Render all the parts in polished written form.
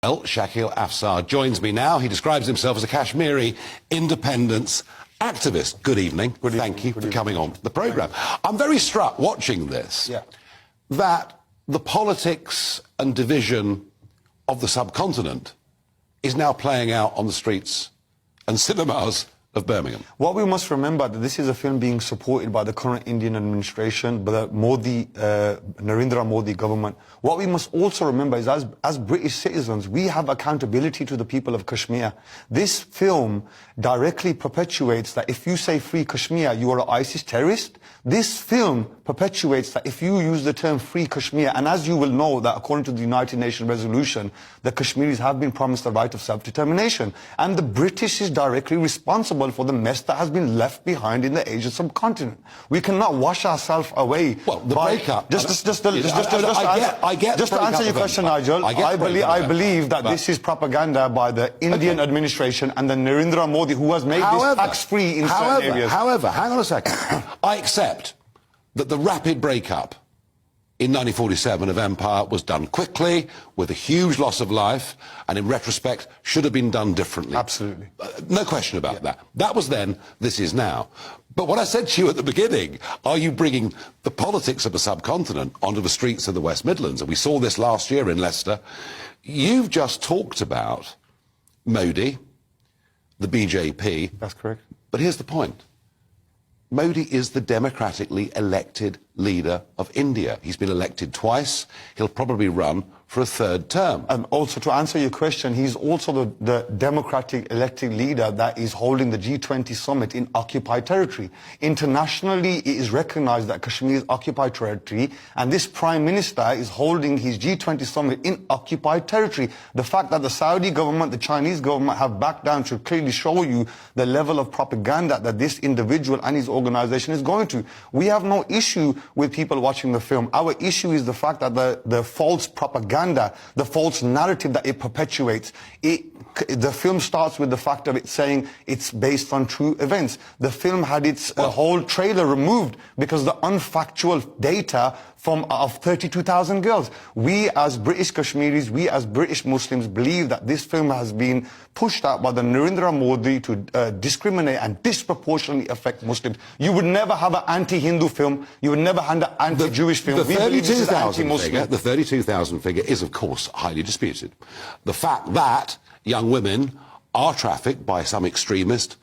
Well, Shakil Afsar joins me now. He describes himself as a Kashmiri independence activist. Good evening. Thank you for coming on the programme. I'm very struck watching this that the politics and division of the subcontinent is now playing out on the streets and cinemas of Birmingham. What we must remember that this is a film being supported by the current Indian administration, by the Narendra Modi government. What we must also remember is as British citizens, we have accountability to the people of Kashmir. This film directly perpetuates that if you say free Kashmir, you are an ISIS terrorist. This film perpetuates that if you use the term free Kashmir, and as you will know that according to the United Nations resolution, the Kashmiris have been promised the right of self-determination. And the British is directly responsible for the mess that has been left behind in the Asian subcontinent. We cannot wash ourselves away. Well, the breakup. Just to answer your question, Nigel, I believe that this is propaganda by the Indian administration and the Narendra Modi, who has made this tax-free in certain areas. However, hang on a second. I accept that the rapid breakup in 1947 of empire was done quickly, with a huge loss of life, and in retrospect should have been done differently. Absolutely. No question about that. That was then, this is now. But what I said to you at the beginning, are you bringing the politics of the subcontinent onto the streets of the West Midlands? And we saw this last year in Leicester. You've just talked about Modi, the BJP. That's correct. But here's the point. Modi is the democratically elected leader of India. He's been elected twice. He'll probably run for a third term. And also, to answer your question, he's also the democratic elected leader that is holding the G20 summit in occupied territory. Internationally, it is recognized that Kashmir is occupied territory, and this prime minister is holding his G20 summit in occupied territory. The fact that the Saudi government, the Chinese government have backed down should clearly show you the level of propaganda that this individual and his organization is going to. We have no issue with people watching the film. Our issue is the fact that the false propaganda, the false narrative that it perpetuates. The film starts with the fact of it saying it's based on true events. The film had its whole trailer removed because the unfactual data of 32,000 girls. We as British Kashmiris, we as British Muslims believe that this film has been pushed out by the Narendra Modi to discriminate and disproportionately affect Muslims. You would never have an anti-Hindu film. You would never have an anti-Jewish film. The 32,000 figure is, of course, highly disputed. The fact that young women are trafficked by some extremist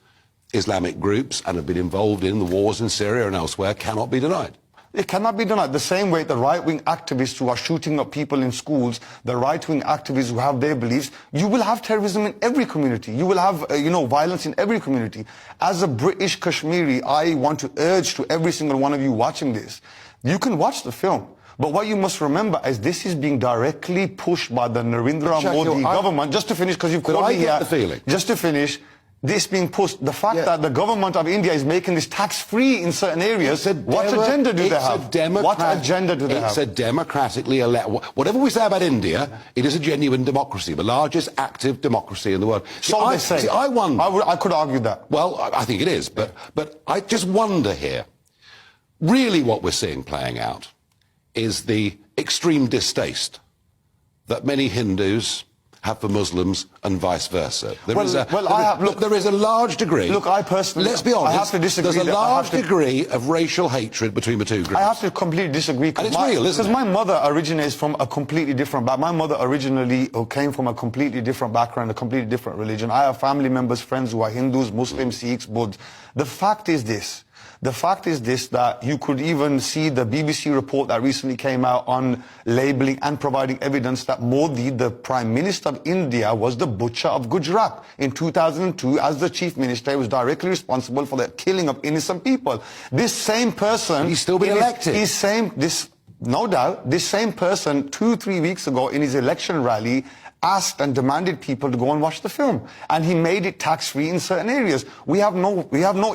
Islamic groups and have been involved in the wars in Syria and elsewhere cannot be denied. It cannot be denied. The same way the right-wing activists who are shooting up people in schools, the right-wing activists who have their beliefs, you will have terrorism in every community. You will have, violence in every community. As a British Kashmiri, I want to urge to every single one of you watching this, you can watch the film. But what you must remember is this is being directly pushed by the Narendra Modi government. Just to finish, because you've called me here. Just to finish. This being pushed, the fact that the government of India is making this tax-free in certain areas, what agenda do they have? What agenda do they have? It's a democratically elected... Whatever we say about India, it is a genuine democracy, the largest active democracy in the world. So they say. I wonder... I could argue that. Well, I think it is, but I just wonder here, really what we're seeing playing out is the extreme distaste that many Hindus have for Muslims and vice versa. There is a large degree... Look, I personally... Let's be honest. I have to disagree. There's a large degree of racial hatred between the two groups. I have to completely disagree. And it's real, isn't it? Because my mother originates from a completely different background. My mother originally came from a completely different background, a completely different religion. I have family members, friends who are Hindus, Muslims, Sikhs, Buddhists. The fact is this, that you could even see the BBC report that recently came out on labeling and providing evidence that Modi, the Prime Minister of India, was the butcher of Gujarat. In 2002, as the Chief Minister, he was directly responsible for the killing of innocent people. This same person... He's still been elected. No doubt, this same person 2-3 weeks ago in his election rally asked and demanded people to go and watch the film, and he made it tax-free in certain areas. We have no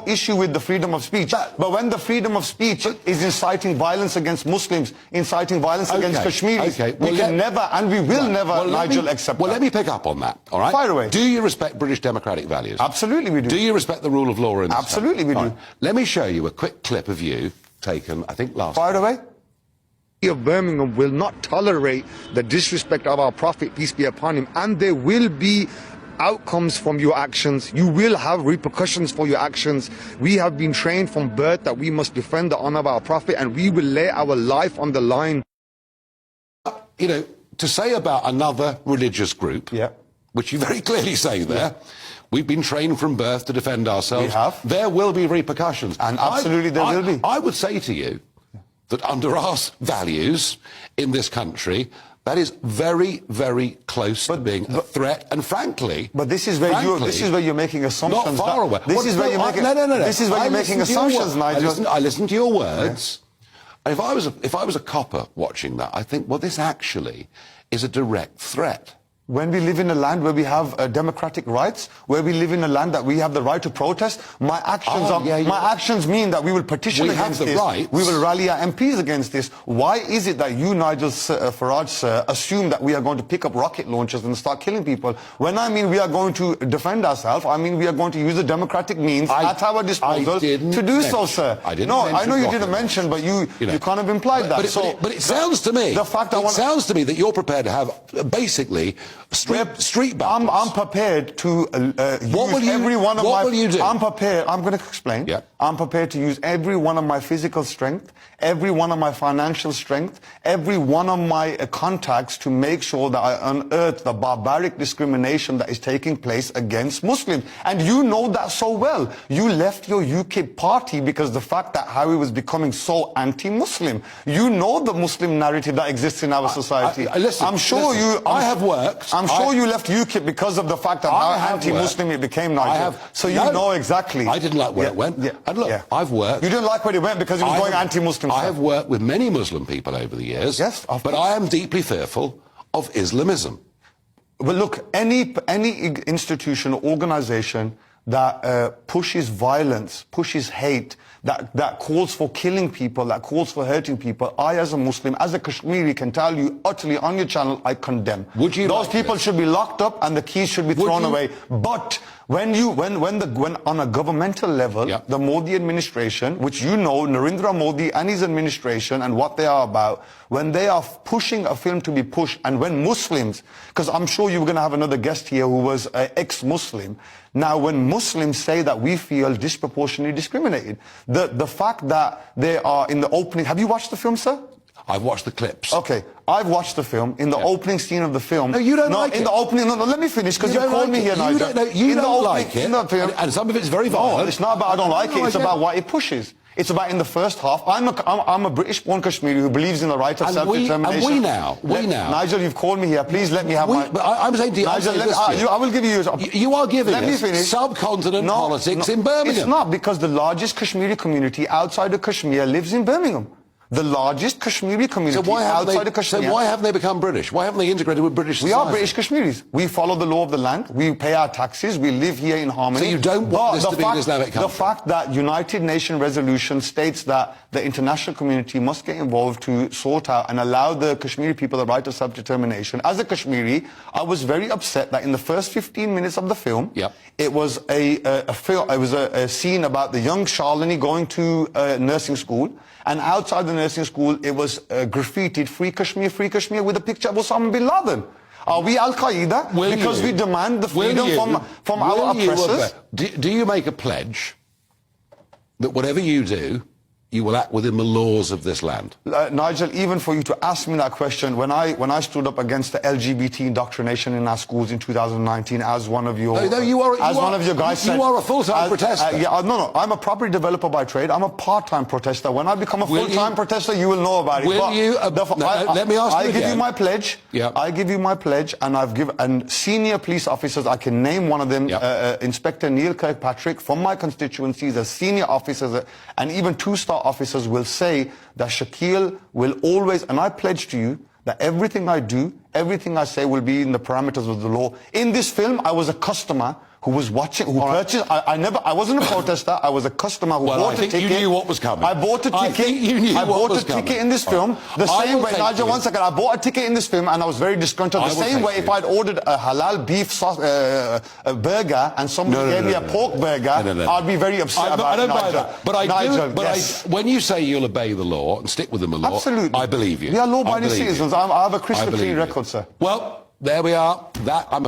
issue with the freedom of speech, but when the freedom of speech is inciting violence against Muslims, inciting violence against Kashmiris, we can never and we will never, Nigel, accept that. Well, let me pick up on that, all right? Fire away. Do you respect British democratic values? Absolutely we do. Do you respect the rule of law in this Absolutely country? we do. Right. Let me show you a quick clip of you taken, I think, last Fire away. of Birmingham will not tolerate the disrespect of our Prophet, peace be upon him, and there will be outcomes from your actions. You will have repercussions for your actions. We have been trained from birth that we must defend the honor of our Prophet, and we will lay our life on the line. You know, to say about another religious group, Yeah. which you very clearly say there, we've been trained from birth to defend ourselves. We have. There will be repercussions. And absolutely there will be. I would say to you that under our values in this country, that is very, very close to being a threat, and frankly... But this is where you're making assumptions. Not far away. This is where you're making... No. This is where you're making assumptions, Nigel. I listened to your words. And if I was a copper watching that, I think, well, this actually is a direct threat. When we live in a land where we have democratic rights, where we live in a land that we have the right to protest, my actions mean that we will petition against this. We will rally our MPs against this. Why is it that you, Nigel Farage, sir, assume that we are going to pick up rocket launchers and start killing people? When I mean we are going to defend ourselves, I mean we are going to use the democratic means at our disposal to do so, sir. I know you didn't mention, but you kind of implied that. But it sounds to me, sounds to me that you're prepared to have basically street battles. I'm prepared to use every one of my... What will you do? I'm prepared. I'm going to explain. Yeah. I'm prepared to use every one of my physical strength, every one of my financial strength, every one of my contacts to make sure that I unearth the barbaric discrimination that is taking place against Muslims. And you know that so well. You left your UKIP party because the fact that Harry was becoming so anti-Muslim. You know the Muslim narrative that exists in our society. I'm sure I'm sure you left UKIP because of the fact of how anti-Muslim it became, Nigel. So you know exactly. I didn't like where it went. And look, I've worked... You didn't like where it went because it was going anti-Muslim. I have worked with many Muslim people over the years. Yes, of but course. I am deeply fearful of Islamism. Well, look, any institution or organization that pushes violence, pushes hate, that calls for killing people, that calls for hurting people, I as a Muslim, as a Kashmiri, can tell you utterly on your channel, I condemn. Those people should be locked up and the keys should be thrown away. But when on a governmental level, the Modi administration, which you know, Narendra Modi and his administration and what they are about, when they are pushing a film to be pushed, and when Muslims, because I'm sure you were going to have another guest here who was ex-Muslim. Now, when Muslims say that we feel disproportionately discriminated, the fact that they are in the opening... Have you watched the film, sir? I've watched the clips. Okay, I've watched the film. In the opening scene of the film... No, you don't like it. In the opening... No, let me finish, because you called me here, Nigel. You don't like it, and some of it's very violent. No, it's not about I don't like it, it's about what it pushes. It's about in the first half. I'm a British-born Kashmiri who believes in the right of self-determination. And we now... Nigel, you've called me here. Please let me have my... But I'm saying to you... Nigel, I will give you... You are giving let me finish. Subcontinent politics in Birmingham. It's not, because the largest Kashmiri community outside of Kashmir lives in Birmingham. The largest Kashmiri community outside of Kashmir. So why haven't they become British? Why haven't they integrated with British society? We are British Kashmiris. We follow the law of the land. We pay our taxes. We live here in harmony. So you don't want this to be an Islamic country? The fact that United Nations resolution states that the international community must get involved to sort out and allow the Kashmiri people the right of self-determination. As a Kashmiri, I was very upset that in the first 15 minutes of the film, it was a scene about the young Shalini going to nursing school. And outside the nursing school, it was graffitied, free Kashmir, with a picture of Osama bin Laden. Are we Al-Qaeda? Because we demand the freedom from our oppressors? Do you make a pledge that whatever you do, you will act within the laws of this land? Nigel, even for you to ask me that question, when I stood up against the LGBT indoctrination in our schools in 2019 as one of your... one of your guys said... You are a full-time protester. No, I'm a property developer by trade. I'm a part-time protester. When I become a full-time protester, you will know about it. Let me ask you again. I give you my pledge. I give you my pledge, and senior police officers, I can name one of them, Inspector Neil Kirkpatrick from my constituencies, as senior officers, and even two-star officers will say that Shakil will always, and I pledge to you that everything I do, everything I say will be in the parameters of the law. In this film, I was a customer who was watching, who purchased. I wasn't a protester. I was a customer who bought a ticket. I think you knew what was coming. I bought a ticket. I think you knew what was coming. I bought a ticket in this film. The same way, Nigel, one second. I bought a ticket in this film and I was very disgruntled. The same way, if I'd ordered a halal beef sauce, a burger and somebody gave me a pork burger, I'd be very upset about it. I don't buy that. But when you say you'll obey the law and stick within the law, absolutely, I believe you. We are law-abiding citizens. I have a crystal clean record, sir. Well, there we are. I'm